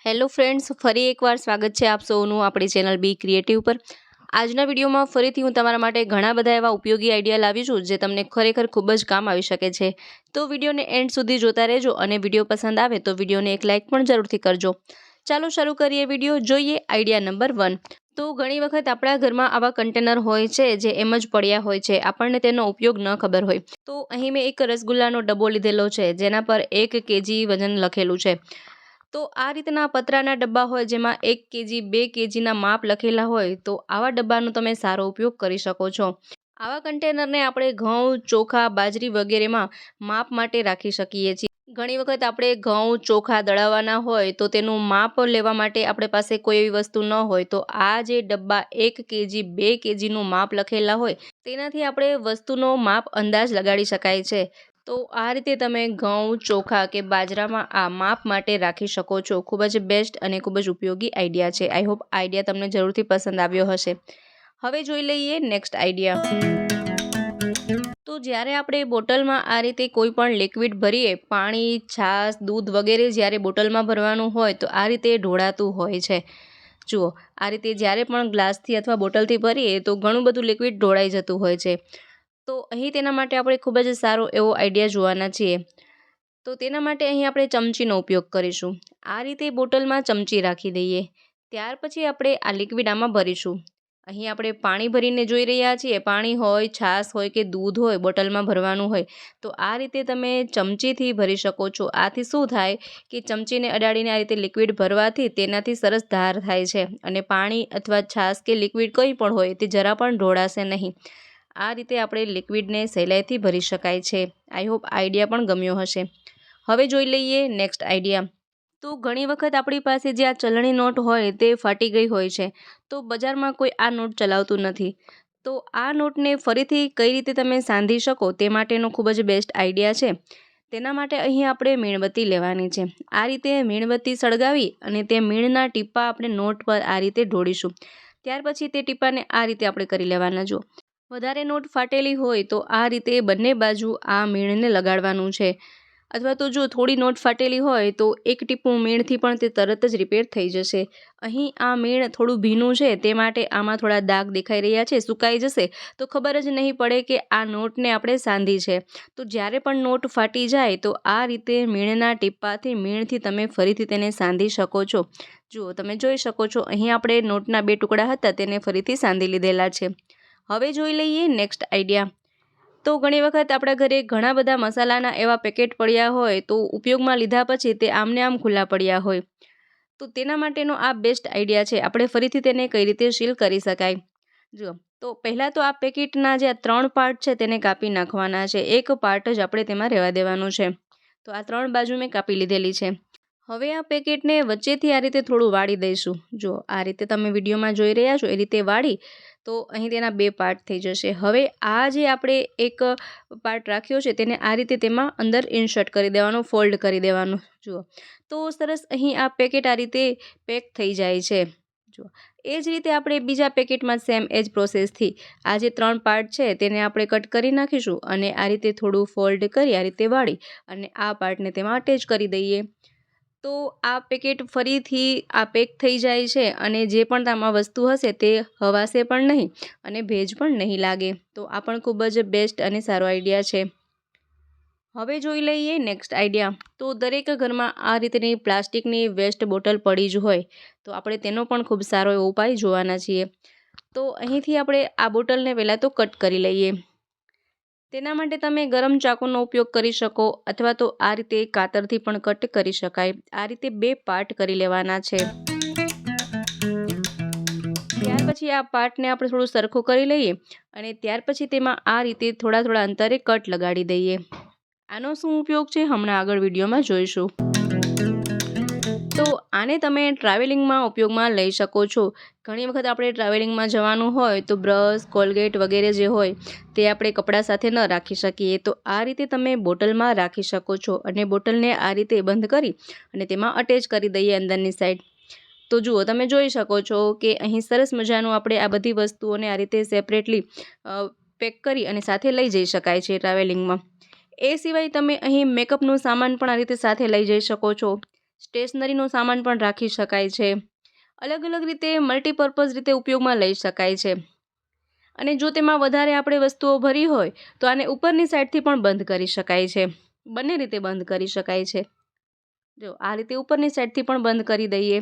Hello friends, ફરી એકવાર સ્વાગત છે આપ સૌનું આપણી ચેનલ બી ક્રિએટિવ પર। આજના વિડીયોમાં ફરીથી હું તમારા માટે ઘણા બધા એવા ઉપયોગી આઈડિયા લાવી છું જે તમને ખરેખર ખૂબ જ કામ આવી શકે છે। તો વિડીયોને એન્ડ સુધી જોતા રહેજો અને વિડીયો પસંદ આવે તો વિડીયોને એક લાઇક પણ જરૂરથી કરજો। ચાલો શરૂ કરીએ વિડીયો। જોઈએ આઈડિયા નંબર 1। તો ઘણી વખત આપણા ઘરમાં આવા કન્ટેનર હોય છે જે એમ જ પડ્યા હોય છે, આપણને તેનો ઉપયોગ ન ખબર હોય। તો અહીં મેં એક રસગુલ્લાનો ડબ્બો લીધેલો છે જેના પર 1 kg વજન લખેલું છે। તો આ રીતના પતરાના ડબ્બા હોય જેમાં 1 kg 2 kgના માપ લખેલા હોય તો આવા ડબ્બાનો તમે સારો ઉપયોગ કરી શકો છો। આવા કન્ટેનરને આપણે ઘઉં, ચોખા, બાજરી વગેરેમાં માપ માટે રાખી શકીએ છીએ। ઘણી વખત આપણે ઘઉં, ચોખા દળાવવાના હોય તો તેનું માપ લેવા માટે આપણી પાસે કોઈ એવી વસ્તુ ન હોય તો આ જે ડબ્બા 1 kg 2 kgનું માપ લખેલા હોય તેનાથી આપણે વસ્તુનો માપ અંદાજ લગાડી શકાય છે। તો આ રીતે તમે ઘઉં, ચોખા કે બાજરામાં આ માપ માટે રાખી શકો છો। ખૂબ જ બેસ્ટ અને ખૂબ જ ઉપયોગી આઈડિયા છે। આઈ હોપ આઈડિયા તમને જરૂરથી પસંદ આવ્યો હશે। હવે જોઈ લઈએ નેક્સ્ટ આઈડિયા। તો જ્યારે આપણે બોટલમાં આ રીતે કોઈ પણ લિક્વિડ ભરીએ, પાણી, છાશ, દૂધ વગેરે જ્યારે બોટલમાં ભરવાનું હોય તો આ રીતે ઢોળાતું હોય છે। જુઓ, આ રીતે જ્યારે પણ ગ્લાસથી અથવા બોટલથી ભરીએ તો ઘણું બધું લિક્વિડ ઢોળાઈ જતું હોય છે। તો અહીં તેના માટે આપણે ખૂબ જ સારો એવો આઈડિયા જોવાના છીએ। તો તેના માટે અહીં આપણે ચમચીનો ઉપયોગ કરીશું। આ રીતે બોટલમાં ચમચી રાખી દઈએ। ત્યાર પછી આપણે આ લિક્વિડ આમાં ભરીશું। અહીં આપણે પાણી ભરીને જોઈ રહ્યા છીએ। પાણી હોય, છાશ હોય કે દૂધ હોય, બોટલમાં ભરવાનું હોય તો આ રીતે તમે ચમચીથી ભરી શકો છો। આથી શું થાય કે ચમચીને અડાડીને આ રીતે લિક્વિડ ભરવાથી તેનાથી સરસ ધાર થાય છે અને પાણી અથવા છાશ કે લિક્વિડ કંઈ પણ હોય તે જરા પણ ઢોળાશે નહીં। આ રીતે આપણે લિક્વિડને સહેલાઈથી ભરી શકાય છે। આઈ હોપ આઈડિયા પણ ગમ્યો હશે। હવે જોઈ લઈએ નેક્સ્ટ આઈડિયા। તો ઘણી વખત આપણી પાસે જે આ ચલણી નોટ હોય તે ફાટી ગઈ હોય છે તો બજારમાં કોઈ આ નોટ ચલાવતું નથી। તો આ નોટને ફરીથી કઈ રીતે તમે સાંધી શકો તે માટેનો ખૂબ જ બેસ્ટ આઈડિયા છે। તેના માટે અહીં આપણે મીણબત્તી લેવાની છે। આ રીતે મીણબત્તી સળગાવી અને તે મીણના ટીપા આપણે નોટ પર આ રીતે ઢોળીશું। ત્યાર પછી તે ટીપાને આ રીતે આપણે કરી લેવાના। જો વધારે નોટ ફાટેલી હોય તો આ રીતે બંને બાજુ આ મીણને લગાડવાનું છે, અથવા તો જો થોડી નોટ ફાટેલી હોય તો એક ટીપું મીણથી પણ તે તરત જ રિપેર થઈ જશે। અહીં આ મીણ થોડું ભીનું છે તે માટે આમાં થોડા દાગ દેખાઈ રહ્યા છે। સુકાઈ જશે તો ખબર જ નહીં પડે કે આ નોટને આપણે સાંધી છે। તો જ્યારે પણ નોટ ફાટી જાય તો આ રીતે મીણના ટીપાથી મીણથી તમે ફરીથી તેને સાંધી શકો છો। જુઓ, તમે જોઈ શકો છો અહીં આપણે નોટના 2 ટુકડા હતા તેને ફરીથી સાંધી લીધેલા છે। હવે જોઈ લઈએ નેક્સ્ટ આઈડિયા। તો ઘણી વખત આપણા ઘરે ઘણા બધા મસાલાના એવા પેકેટ પડ્યા હોય તો ઉપયોગમાં લીધા પછી તે આમને આમ ખુલ્લા પડ્યા હોય તો તેના માટેનો આ બેસ્ટ આઈડિયા છે। આપણે ફરીથી તેને કઈ રીતે સીલ કરી શકાય। જુઓ, તો પહેલાં તો આ પેકેટના જે 3 પાર્ટ છે તેને કાપી નાખવાના છે। એક પાર્ટ જ આપણે તેમાં રહેવા દેવાનું છે। તો આ 3 બાજુ મેં કાપી લીધેલી છે। હવે આ પેકેટને વચ્ચેથી આ રીતે થોડું વાળી દઈશું। જો આ રીતે તમે વિડીયોમાં જોઈ રહ્યા છો એ રીતે વાળી તો અહીં તેના 2 પાર્ટ થઈ જશે। હવે આ જે આપણે એક પાર્ટ રાખ્યો છે તેને આ રીતે તેમાં અંદર ઇન્સર્ટ કરી દેવાનો, ફોલ્ડ કરી દેવાનું। જુઓ, તો સરસ અહીં આ પેકેટ આ રીતે પેક થઈ જાય છે। જુઓ, એ જ રીતે આપણે બીજા પેકેટમાં સેમ એ જ પ્રોસેસથી આ જે 3 પાર્ટ છે તેને આપણે કટ કરી નાખીશું અને આ રીતે થોડું ફોલ્ડ કરી આ રીતે વાળી અને આ પાર્ટને તેમાં અટેચ કરી દઈએ। તો આ પેકેટ ફરીથી આ પેક થઈ જાય છે અને જે પણ આમાં વસ્તુ હશે તે હવાશે પણ નહીં અને ભેજ પણ નહીં લાગે। તો આ પણ ખૂબ જ બેસ્ટ અને સારો આઈડિયા છે। હવે જોઈ લઈએ નેક્સ્ટ આઈડિયા। તો દરેક ઘરમાં આ રીતની પ્લાસ્ટિકની વેસ્ટ બોટલ પડી જ હોય તો આપણે તેનો પણ ખૂબ સારો એવો ઉપાય જોવાના છીએ। તો અહીંથી આપણે આ બોટલને પહેલાં તો કટ કરી લઈએ। તેના માટે તમે ગરમ ચાકુનો ઉપયોગ કરી શકો અથવા તો આ રીતે કાતરથી પણ કટ કરી શકાય। આ રીતે 2 પાર્ટ કરી લેવાના છે। ત્યાર પછી આ પાર્ટને આપણે થોડું સરખું કરી લઈએ અને ત્યાર પછી તેમાં આ રીતે થોડા થોડા અંતરે કટ લગાડી દઈએ। આનો શું ઉપયોગ છે હમણાં આગળ વિડીયોમાં જોઈશું। તો આને તમે ટ્રાવેલિંગમાં ઉપયોગમાં લઈ શકો છો। ઘણી વખત આપણે ટ્રાવેલિંગમાં જવાનું હોય તો બ્રશ, કોલગેટ વગેરે જે હોય તે આપણે કપડાં સાથે ન રાખી શકીએ તો આ રીતે તમે બોટલમાં રાખી શકો છો અને બોટલને આ રીતે બંધ કરી અને તેમાં અટેચ કરી દઈએ અંદરની સાઈડ। તો જુઓ, તમે જોઈ શકો છો કે અહીં સરસ મજાનું આપણે આ બધી વસ્તુઓને આ રીતે સેપરેટલી પેક કરી અને સાથે લઈ જઈ શકાય છે ટ્રાવેલિંગમાં। એ સિવાય તમે અહીં મેકઅપનું સામાન પણ આ રીતે સાથે લઈ જઈ શકો છો। સ્ટેશનરીનો સામાન પણ રાખી શકાય છે. અલગ અલગ રીતે મલ્ટીપર્પઝ રીતે ઉપયોગમાં લઈ શકાય છે. અને જો તેમાં વધારે આપણે વસ્તુઓ ભરી હોય તો આને ઉપરની સાઈડથી પણ બંધ કરી શકાય છે. બંને રીતે બંધ કરી શકાય છે. જો આ રીતે ઉપરની સાઈડથી પણ બંધ કરી દઈએ.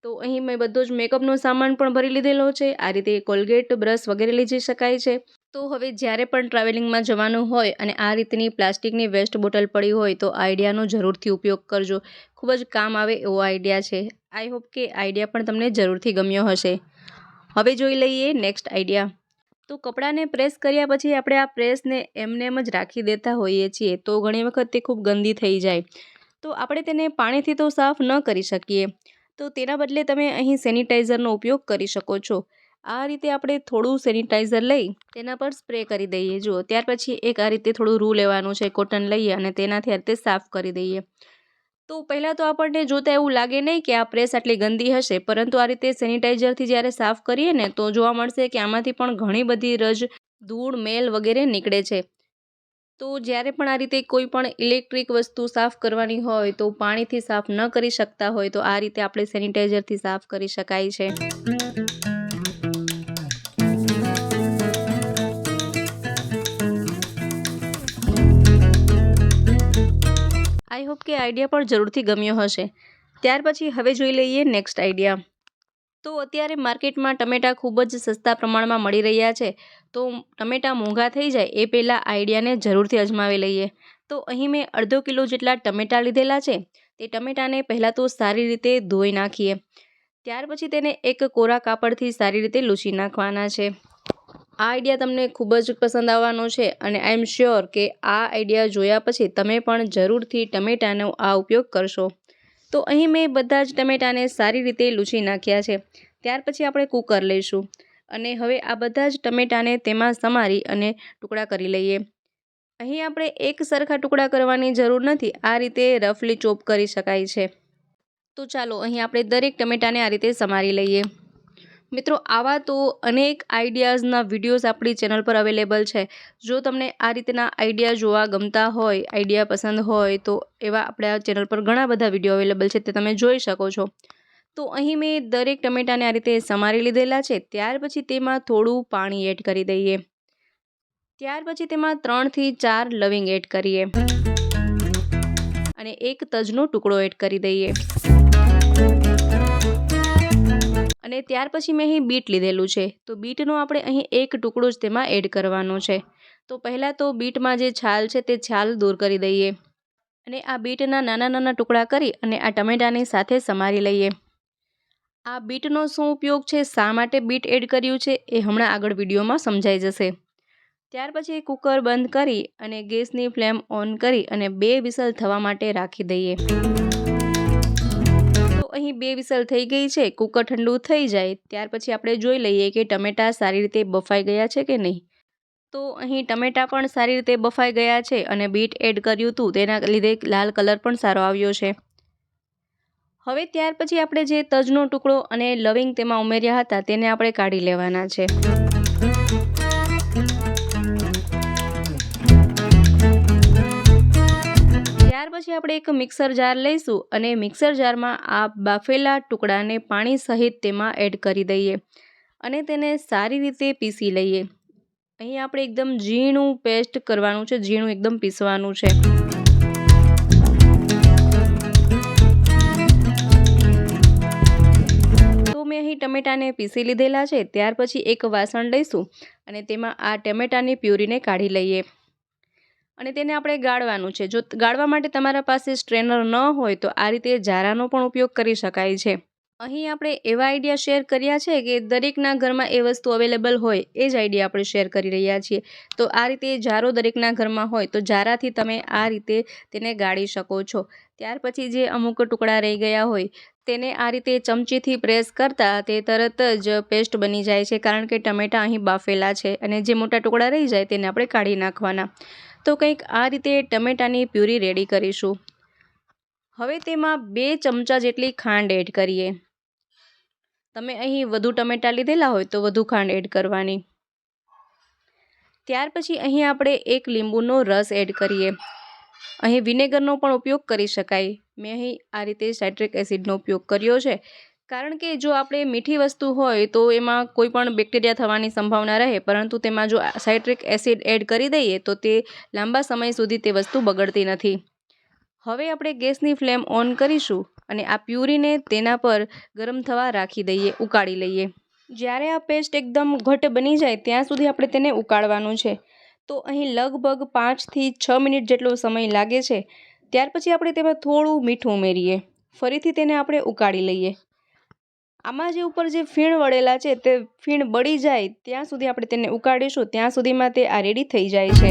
તો અહીં મેં બધો જ મેકઅપનો સામાન પણ ભરી લીધેલો છે. આ રીતે કોલગેટ, બ્રશ વગેરે લઈ જઈ શકાય છે. તો હવે જ્યારે પણ ટ્રાવેલિંગમાં જવાનું હોય અને આ રીતની પ્લાસ્ટિકની વેસ્ટ બોટલ પડી હોય તો આઈડિયાનો જરૂરથી ઉપયોગ કરજો. ખૂબ જ કામ આવે એવો આઈડિયા છે. આઈ હોપ કે આઈડિયા પણ તમને જરૂરથી ગમ્યો હશે. હવે જોઈ લઈએ નેક્સ્ટ આઈડિયા. તો કપડાને પ્રેસ કર્યા પછી આપણે આ પ્રેસને એમને એમ જ રાખી દેતા હોઈએ છીએ તો ઘણી વખત તે ખૂબ ગંદી થઈ જાય. તો આપણે તેને પાણીથી તો સાફ ન કરી શકીએ. તો તેના બદલે તમે અહીં સેનિટાઈઝરનો ઉપયોગ કરી શકો છો. આ રીતે આપણે થોડું સેનિટાઈઝર લઈ તેના પર સ્પ્રે કરી દઈએ. જુઓ, ત્યાર પછી એક આ રીતે થોડું રૂ લેવાનું છે, કોટન લઈએ અને તેનાથી આ રીતે સાફ કરી દઈએ. તો પહેલાં તો આપણને જોતા એવું લાગે નહીં કે આ પ્રેસ આટલી ગંદી હશે, પરંતુ આ રીતે સેનિટાઈઝરથી જ્યારે સાફ કરીએ ને તો જોવા મળશે કે આમાંથી પણ ઘણી બધી રજ, ધૂળ, મેલ વગેરે નીકળે છે. તો જ્યારે પણ આ રીતે કોઈ પણ ઇલેક્ટ્રિક વસ્તુ સાફ કરવાની હોય તો પાણીથી સાફ ન કરી શકતા હોય તો આ રીતે આપણે સેનિટાઈઝરથી સાફ કરી શકાય છે. આઈ હોપ કે આઈડિયા પણ જરૂરથી ગમ્યો હશે. ત્યાર પછી હવે જોઈ લઈએ નેક્સ્ટ આઈડિયા. તો અત્યારે માર્કેટમાં ટમેટાં ખૂબ જ સસ્તા પ્રમાણમાં મળી રહ્યા છે. તો ટમેટાં મોંઘા થઈ જાય એ પહેલાં આઈડિયાને જરૂરથી અજમાવી લઈએ. તો અહીં મેં અડધો કિલો જેટલા ટમેટાં લીધેલા છે. તે ટમેટાને પહેલાં તો સારી રીતે ધોઈ નાખીએ. ત્યાર પછી તેને એક કોરા કાપડથી સારી રીતે લૂછી નાખવાના છે. આ આઈડિયા તમને ખૂબ જ પસંદ આવવાનો છે અને આઈ એમ શ્યોર કે આ આઈડિયા જોયા પછી તમે પણ જરૂરથી ટમેટાનો આ ઉપયોગ કરશો. તો અહીં મેં બધા જ ટમેટાને સારી રીતે લૂછી નાખ્યા છે. ત્યાર પછી આપણે કુકર લઈશું અને હવે આ બધા જ ટમેટાને તેમાં સમારી અને ટુકડા કરી લઈએ. અહીં આપણે એક સરખા ટુકડા કરવાની જરૂર નથી. આ રીતે રફલી ચોપ કરી શકાય છે. તો ચાલો અહીં આપણે દરેક ટમેટાને આ રીતે સમારી લઈએ. મિત્રો, આવા તો અનેક આઈડિયાઝના વિડીયોઝ આપણી ચેનલ પર અવેલેબલ છે. જો તમને આ રીતના આઈડિયા જોવા ગમતા હોય, આઈડિયા પસંદ હોય તો એવા આપણા ચેનલ પર ઘણા બધા વિડીયો અવેલેબલ છે, તે તમે જોઈ શકો છો. તો અહીં મેં દરેક ટમેટાને આ રીતે સમારી લીધેલા છે. ત્યાર પછી તેમાં થોડું પાણી એડ કરી દઈએ. ત્યાર પછી તેમાં 3 થી 4 લવિંગ એડ કરીએ અને એક તજનો ટુકડો એડ કરી દઈએ. અને ત્યાર પછી મેં અહીં બીટ લીધેલું છે. તો બીટનો આપણે અહીં એક ટુકડો જ તેમાં એડ કરવાનો છે. તો પહેલાં તો બીટમાં જે છાલ છે તે છાલ દૂર કરી દઈએ અને આ બીટના નાના નાના ટુકડા કરી અને આ ટમેટાની સાથે સમારી લઈએ. આ બીટનો શું ઉપયોગ છે, શા માટે બીટ એડ કર્યું છે એ હમણાં આગળ વિડીયોમાં સમજાઈ જશે. ત્યાર પછી કુકર બંધ કરી અને ગેસની ફ્લેમ ઓન કરી અને 2 વિસલ થવા માટે રાખી દઈએ. તો અહીં 2 વિસલ થઈ ગઈ છે. કુકર ઠંડુ થઈ જાય ત્યાર પછી આપણે જોઈ લઈએ કે ટમેટાં સારી રીતે બફાઈ ગયા છે કે નહીં. તો અહીં ટમેટાં પણ સારી રીતે બફાઈ ગયા છે અને બીટ એડ કર્યું હતું તેના લીધે લાલ કલર પણ સારો આવ્યો છે. હવે ત્યાર પછી આપણે જે તજનો ટુકડો અને લવિંગ તેમાં ઉમેર્યા હતા તેને આપણે કાઢી લેવાના છે. ત્યાર પછી આપણે એક મિક્સર જાર લઈશું અને મિક્સર જારમાં આ બાફેલા ટુકડાને પાણી સહિત તેમાં એડ કરી દઈએ અને તેને સારી રીતે પીસી લઈએ. અહીં આપણે એકદમ ઝીણું પેસ્ટ કરવાનું છે, ઝીણું એકદમ પીસવાનું છે. તો મેં અહીં ટમેટાને પીસી લીધેલા છે. ત્યાર પછી એક વાસણ લઈશું અને તેમાં આ ટમેટાની પ્યુરીને કાઢી લઈએ અને તેને આપણે ગાળવાનું છે. જો ગાળવા માટે તમારા પાસે સ્ટ્રેનર ન હોય તો આ રીતે જારાનો પણ ઉપયોગ કરી શકાય છે. અહીં આપણે એવા આઈડિયા શેર કર્યા છે કે દરેકના ઘરમાં એ વસ્તુ અવેલેબલ હોય એ જ આઈડિયા આપણે શેર કરી રહ્યા છીએ. તો આ રીતે જારો દરેકના ઘરમાં હોય તો જારાથી તમે આ રીતે તેને ગાળી શકો છો. ત્યાર પછી જે અમુક ટુકડા રહી ગયા હોય તેને આ રીતે ચમચીથી પ્રેસ કરતાં તે તરત જ પેસ્ટ બની જાય છે, કારણ કે ટમેટાં અહીં બાફેલા છે અને જે મોટા ટુકડા રહી જાય તેને આપણે કાઢી નાખવાના. તો કંઈક આ રીતે ટમેટાની પ્યુરી રેડી કરીશું. હવે તેમાં 2 ચમચા જેટલી ખાંડ એડ કરીએ. તમે અહીં વધુ ટમેટાં લીધેલા હોય તો વધુ ખાંડ એડ કરવાની. ત્યાર પછી અહીં આપણે 1 લીંબુનો રસ એડ કરીએ અહીં વિનેગરનો પણ ઉપયોગ કરી શકાય. મેં અહીં આ રીતે સાઇટ્રિક એસિડનો ઉપયોગ કર્યો છે, કારણ કે જો આપણે મીઠી વસ્તુ હોય તો એમાં કોઈ પણ બેક્ટેરિયા થવાની સંભાવના રહે, પરંતુ તેમાં જો સાઇટ્રિક એસિડ એડ કરી દઈએ તો તે લાંબા સમય સુધી તે વસ્તુ બગડતી નથી. હવે આપણે ગેસની ફ્લેમ ઓન કરીશું અને આ પ્યુરીને તેના પર ગરમ થવા રાખી દઈએ, ઉકાળી લઈએ. જ્યારે આ પેસ્ટ એકદમ ઘટ્ટ બની જાય ત્યાં સુધી આપણે તેને ઉકાળવાનું છે. તો અહીં લગભગ 5 થી 6 મિનિટ જેટલો સમય લાગે છે. ત્યાર પછી આપણે તેમાં થોડું મીઠું ઉમેરીએ. ફરીથી તેને આપણે ઉકાળી લઈએ. આમાં જે ઉપર જે ફીણ વળેલા છે તે ફીણ બળી જાય ત્યાં સુધી આપણે તેને ઉકાળીશું, ત્યાં સુધીમાં તે આ રેડી થઈ જાય છે.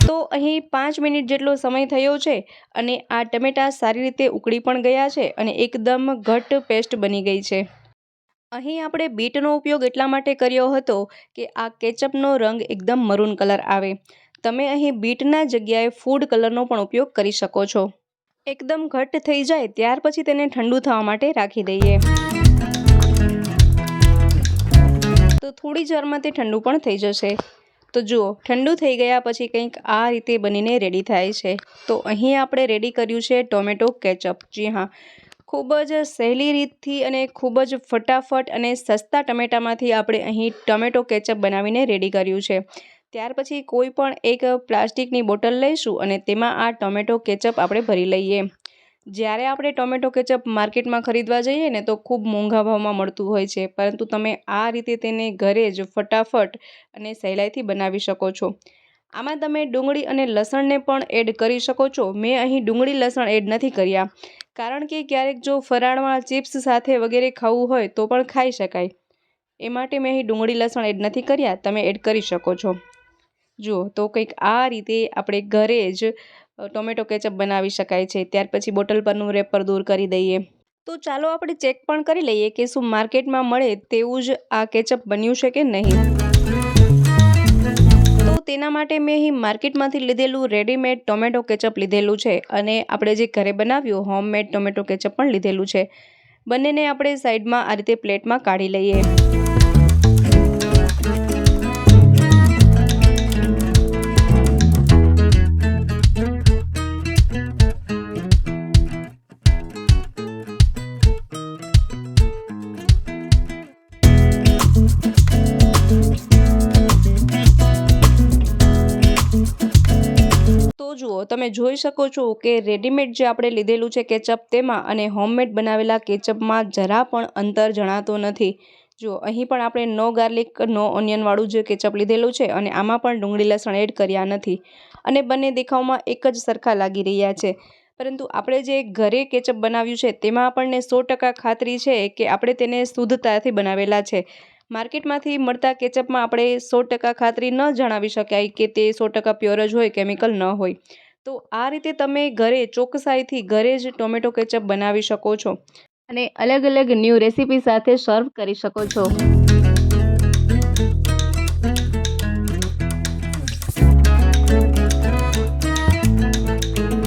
તો અહીં 5 મિનિટ જેટલો સમય થયો છે અને આ ટમેટાં સારી રીતે ઉકળી પણ ગયા છે અને એકદમ ઘટ્ટ પેસ્ટ બની ગઈ છે. અહીં આપણે બીટનો ઉપયોગ એટલા માટે કર્યો હતો કે આ કેચઅપનો રંગ એકદમ મરૂન કલર આવે. તમે અહીં બીટના જગ્યાએ ફૂડ કલરનો પણ ઉપયોગ કરી શકો છો. એકદમ ઘટ્ટ થઈ જાય ત્યાર પછી તેને ઠંડુ થવા માટે રાખી દઈએ. તો થોડી જ વારમાં તે ઠંડુ પણ થઈ જશે. તો જુઓ, ઠંડુ થઈ ગયા પછી કંઈક આ રીતે બનીને રેડી થાય છે. તો અહીં આપણે રેડી કર્યું છે ટોમેટો કેચઅપ. જી હા, ખૂબ જ સહેલી રીતથી અને ખૂબ જ ફટાફટ અને સસ્તા ટમેટામાંથી આપણે અહીં ટોમેટો કેચઅપ બનાવીને રેડી કર્યું છે. ત્યાર પછી કોઈ પણ એક પ્લાસ્ટિકની બોટલ લઈશું અને તેમાં આ ટોમેટો કેચઅપ આપણે ભરી લઈએ. જ્યારે આપણે ટોમેટો કેચઅપ માર્કેટમાં ખરીદવા જઈએ ને તો ખૂબ મોંઘા ભાવમાં મળતું હોય છે, પરંતુ તમે આ રીતે તેને ઘરે જ ફટાફટ અને સહેલાઈથી બનાવી શકો છો. આમાં તમે ડુંગળી અને લસણને પણ એડ કરી શકો છો. મેં અહીં ડુંગળી લસણ એડ નથી કર્યા, કારણ કે ક્યારેક જો ફરાળમાં ચિપ્સ સાથે વગેરે ખાવું હોય તો પણ ખાઈ શકાય. એ માટે મેં અહીં ડુંગળી લસણ એડ નથી કર્યા. તમે એડ કરી શકો છો. જુઓ, તો કંઈક આ રીતે આપણે ઘરે જ ટોમેટો કેચઅપ બનાવી શકાય છે. ત્યાર પછી બોટલ પરનું રેપર દૂર કરી દઈએ. તો ચાલો આપણે ચેક પણ કરી લઈએ કે શું માર્કેટમાં મળે તેવું જ આ કેચઅપ બન્યું છે કે નહીં. તો તેના માટે મેં અહીં માર્કેટમાંથી લીધેલું રેડીમેડ ટોમેટો કેચઅપ લીધેલું છે અને આપણે જે ઘરે બનાવ્યું હોમમેડ ટોમેટો કેચઅપ પણ લીધેલું છે. બંનેને આપણે સાઈડમાં આ રીતે પ્લેટમાં કાઢી લઈએ. જુઓ, તમે જોઈ શકો છો કે રેડીમેડ જે આપણે લીધેલું છે કેચઅપ તેમાં અને હોમમેડ બનાવેલા કેચઅપમાં જરા પણ અંતર જણાતો નથી. જુઓ, અહીં પણ આપણે નો ગાર્લિક નો ઓનિયનવાળું જે કેચઅપ લીધેલું છે અને આમાં પણ ડુંગળી લસણ એડ કર્યા નથી અને બંને દેખાવમાં એક જ સરખા લાગી રહ્યા છે. પરંતુ આપણે જે ઘરે કેચઅપ બનાવ્યું છે તેમાં આપણને 100% ખાતરી છે કે આપણે તેને શુદ્ધતાથી બનાવેલા છે. માર્કેટમાંથી મળતા કેચઅપમાં આપણે 100% ખાતરી ન જણાવી શકાય કે તે 100% પ્યોર જ હોય, કેમિકલ ન હોય. તો આ રીતે તમે ઘરે ચોકસાઈથી ઘરે જ ટોમેટો કેચઅપ બનાવી શકો છો અને અલગ અલગ ન્યૂ રેસીપી સાથે સર્વ કરી શકો છો.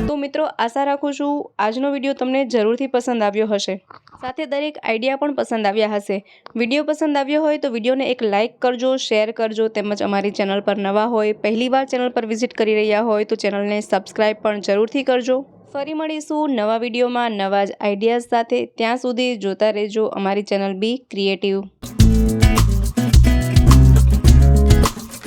તો મિત્રો, આશા રાખું છું આજનો વિડીયો તમને જરૂરથી પસંદ આવ્યો હશે, સાથે દરેક આઈડિયા પણ પસંદ આવ્યા હશે. વિડીયો પસંદ આવ્યો હોય તો વિડીયોને એક લાઇક કરજો, શેર કરજો, તેમજ અમારી ચેનલ પર નવા હોય, પહેલીવાર ચેનલ પર વિઝિટ કરી રહ્યા હોય તો ચેનલને સબસ્ક્રાઈબ પણ જરૂરથી કરજો. ફરી મળીશું નવા વિડીયોમાં નવા જ આઈડિયાઝ સાથે. ત્યાં સુધી જોતા રહેજો અમારી ચેનલ બી ક્રિએટિવ.